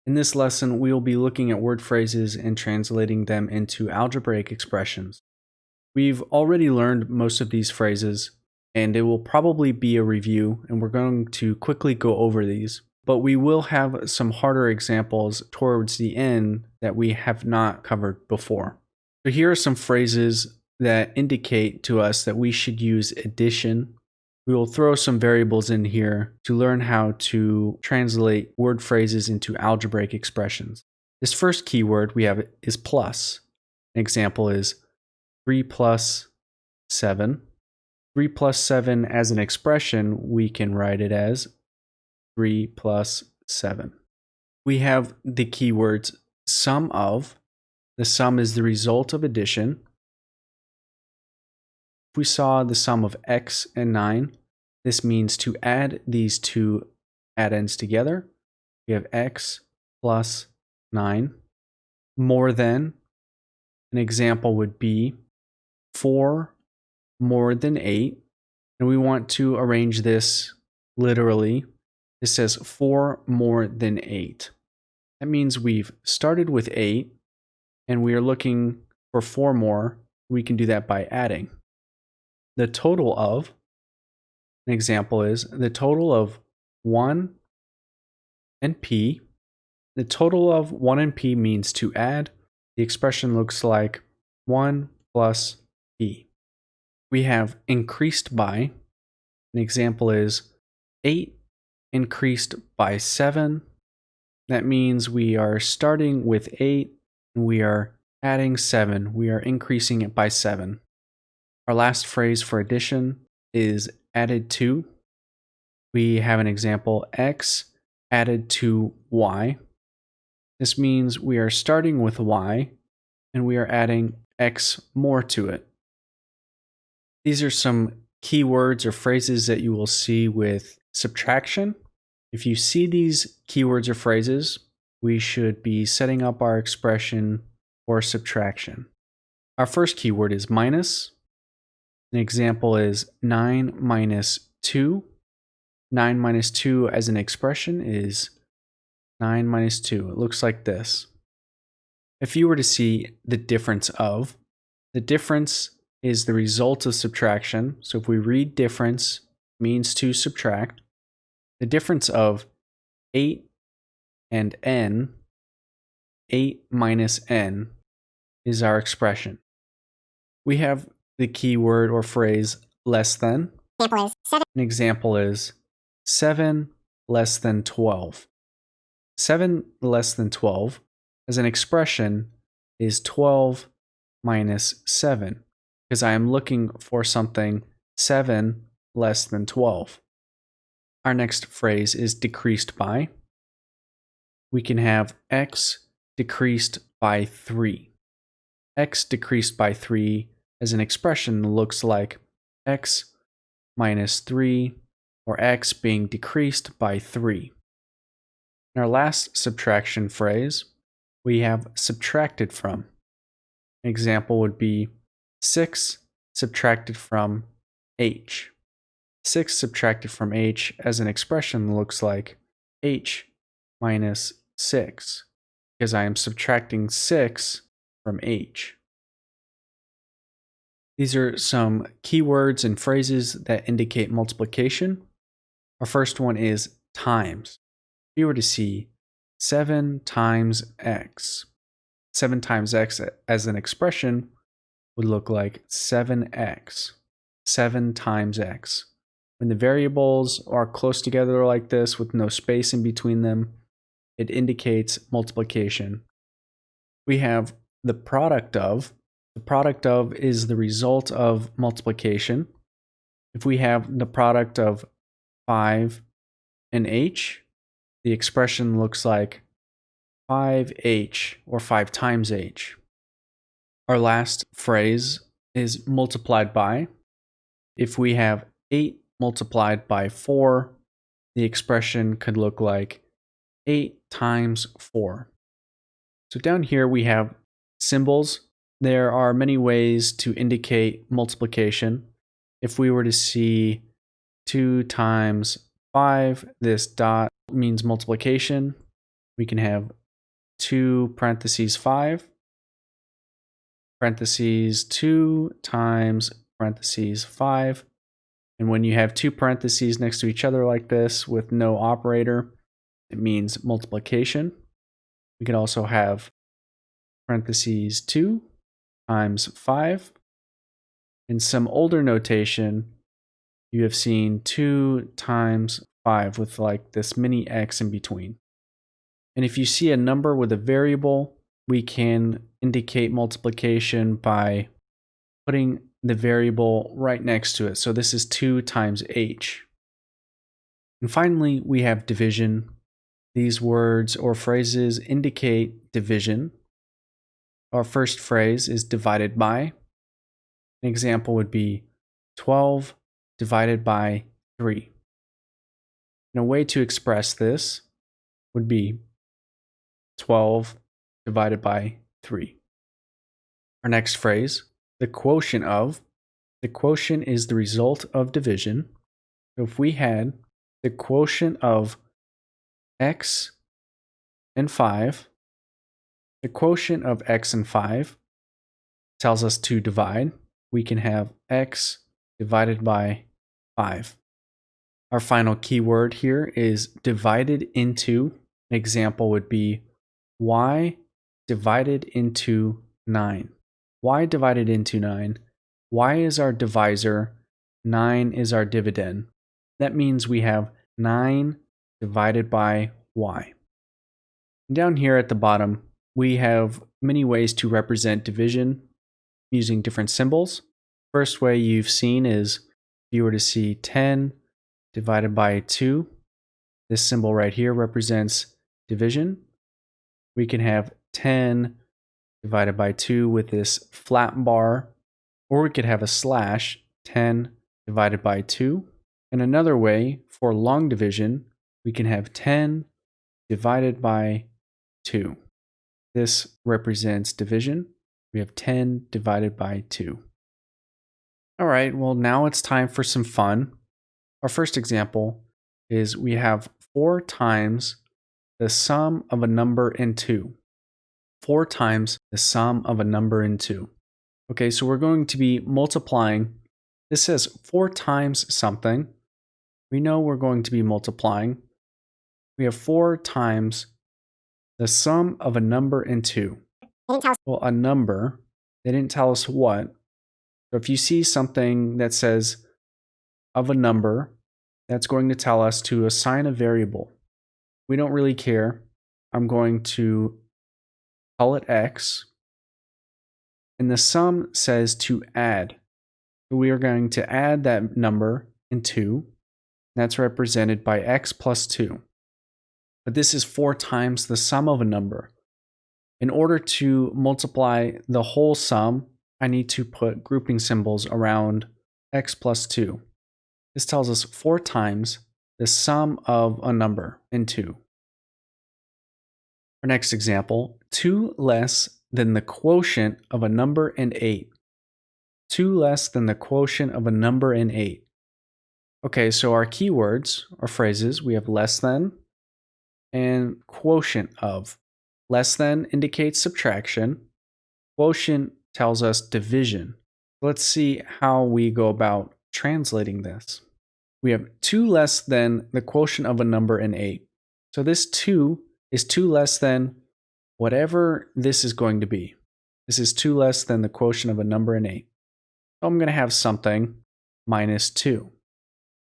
In this lesson, we will be looking at word phrases and translating them into algebraic expressions. We've already learned most of these phrases, and it will probably be a review, and we're going to quickly go over these. But we will have some harder examples towards the end that we have not covered before. So here are some phrases that indicate to us that we should use addition. We will throw some variables in here to learn how to translate word phrases into algebraic expressions. This first keyword we have is plus. An example is 3 plus 7. 3 plus 7 as an expression, we can write it as 3 plus 7. We have the keywords sum of. The sum is the result of addition. If we saw the sum of x and 9, this means to add these two addends together. We have x plus 9. More than, an example would be 4 more than 8. And we want to arrange this literally. It says 4 more than 8. That means we've started with 8 and we are looking for 4 more. We can do that by adding. The total of, an example is the total of 1 and p. The total of 1 and p means to add. The expression looks like 1 plus p. We have increased by. An example is 8 increased by 7. That means we are starting with 8 and we are adding 7. We are increasing it by 7. Our last phrase for addition is added to. We have an example, x added to y. This means we are starting with y and we are adding x more to it. These are some keywords or phrases that you will see with subtraction. If you see these keywords or phrases, we should be setting up our expression for subtraction. Our first keyword is minus. An example is 9 minus 2. 9 minus 2 as an expression is 9 minus 2. It looks like this. If you were to see the difference of, the difference is the result of subtraction. So if we read difference means to subtract, the difference of 8 and n, 8 minus n, is our expression. We have the keyword or phrase less than. An example is 7 less than 12. 7 less than 12 as an expression is 12 minus 7, because I am looking for something 7 less than 12. Our next phrase is decreased by. We can have x decreased by 3. X decreased by 3 as an expression looks like x minus 3, or x being decreased by 3. In our last subtraction phrase, we have subtracted from. An example would be 6 subtracted from h. 6 subtracted from h as an expression looks like h minus 6, because I am subtracting 6 from h. These are some keywords and phrases that indicate multiplication. Our first one is times. If you were to see 7 times x, 7 times x as an expression would look like 7x, 7 times x. When the variables are close together like this with no space in between them, it indicates multiplication. We have the product of. The product of is the result of multiplication. If we have the product of 5 and h, the expression looks like 5h, or 5 times h. Our last phrase is multiplied by. If we have 8 multiplied by 4, the expression could look like 8 times 4. So down here we have symbols. There are many ways to indicate multiplication. If we were to see 2 times 5, this dot means multiplication. we can have 2 parentheses 5 parentheses 2 times parentheses 5. And when you have 2 parentheses next to each other like this with no operator, it means multiplication. We could also have parentheses 2 times 5. In some older notation, you have seen 2 times 5 with like this mini x in between. And if you see a number with a variable, we can indicate multiplication by putting the variable right next to it. So this is 2 times h. And finally, we have division. These words or phrases indicate division. Our first phrase is divided by. An example would be 12 divided by 3. And a way to express this would be 12 divided by 3. Our next phrase, the quotient of. The quotient is the result of division. So if we had the quotient of x and 5, the quotient of x and 5 tells us to divide. We can have x divided by 5. Our final keyword here is divided into. An example would be y divided into 9. Y divided into 9. Y is our divisor, 9 is our dividend. That means we have 9 divided by y. And down here at the bottom, we have many ways to represent division using different symbols. First way you've seen is if you were to see 10 divided by 2, this symbol right here represents division. We can have 10 divided by 2 with this flat bar, or we could have a slash, 10 divided by 2. And another way, for long division, we can have 10 divided by 2. This represents division. We have 10 divided by 2. All right, well, now it's time for some fun. Our first example is we have 4 times the sum of a number and 2. 4 times the sum of a number and 2. Okay, so we're going to be multiplying. This says 4 times something. We know we're going to be multiplying. We have 4 times the sum of a number and 2. Well, a number, they didn't tell us what. So if you see something that says of a number, that's going to tell us to assign a variable. We don't really care. I'm going to call it x. And the sum says to add. So we are going to add that number and 2. That's represented by x plus 2. But this is 4 times the sum of a number. In order to multiply the whole sum, I need to put grouping symbols around x plus 2. This tells us 4 times the sum of a number and 2. Our next example, 2 less than the quotient of a number and 8. 2 less than the quotient of a number and 8. Okay, so our keywords or phrases, we have less than and quotient of. Less than indicates subtraction. Quotient tells us division. Let's see how we go about translating this. We have 2 less than the quotient of a number and 8. So this 2 is 2 less than whatever this is going to be. This is 2 less than the quotient of a number and 8. So I'm going to have something minus 2.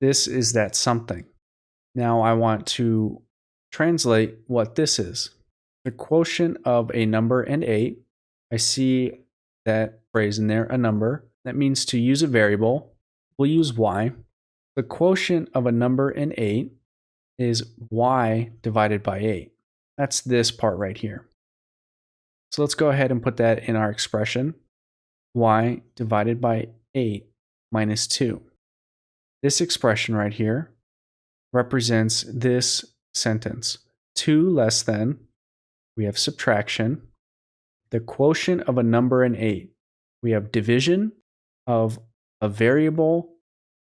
This is that something. Now I want to translate what this is. The quotient of a number and 8. I see that phrase in there, a number. That means to use a variable. We'll use y. The quotient of a number and 8 is y divided by 8. That's this part right here. So let's go ahead and put that in our expression. Y divided by 8 minus 2. This expression right here represents this sentence. 2 less than, we have subtraction, the quotient of a number and 8. We have division of a variable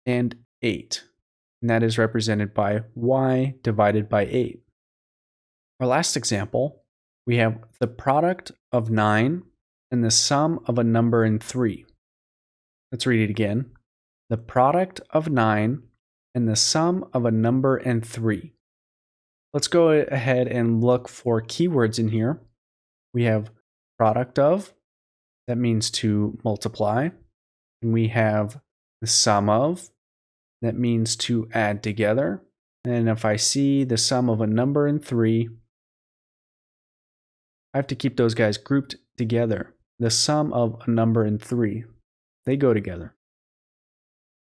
and 8. And that is represented by y divided by 8. Our last example, we have the product of 9 and the sum of a number and 3. Let's read it again. The product of 9 and the sum of a number and 3. Let's go ahead and look for keywords in here. We have product of, that means to multiply. And we have the sum of, that means to add together. And if I see the sum of a number and 3, I have to keep those guys grouped together. The sum of a number and 3, they go together.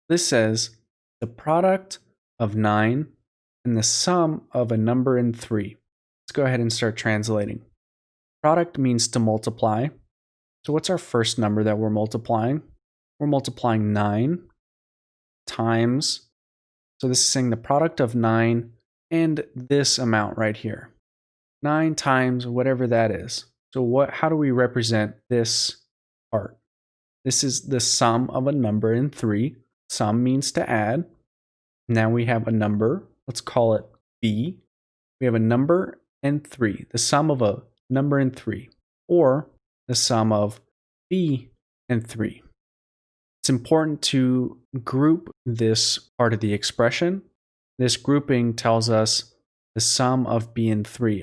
This says the product of 9 and the sum of a number and 3. Let's go ahead and start translating. Product means to multiply. So what's our first number that we're multiplying? We're multiplying 9 times. So this is saying the product of 9 and this amount right here. 9 times whatever that is. So how do we represent this part? This is the sum of a number and 3. Sum means to add. Now we have a number. Let's call it b. We have a number and 3. The sum of a number and 3. Or the sum of b and 3. It's important to group this part of the expression. This grouping tells us the sum of b and 3.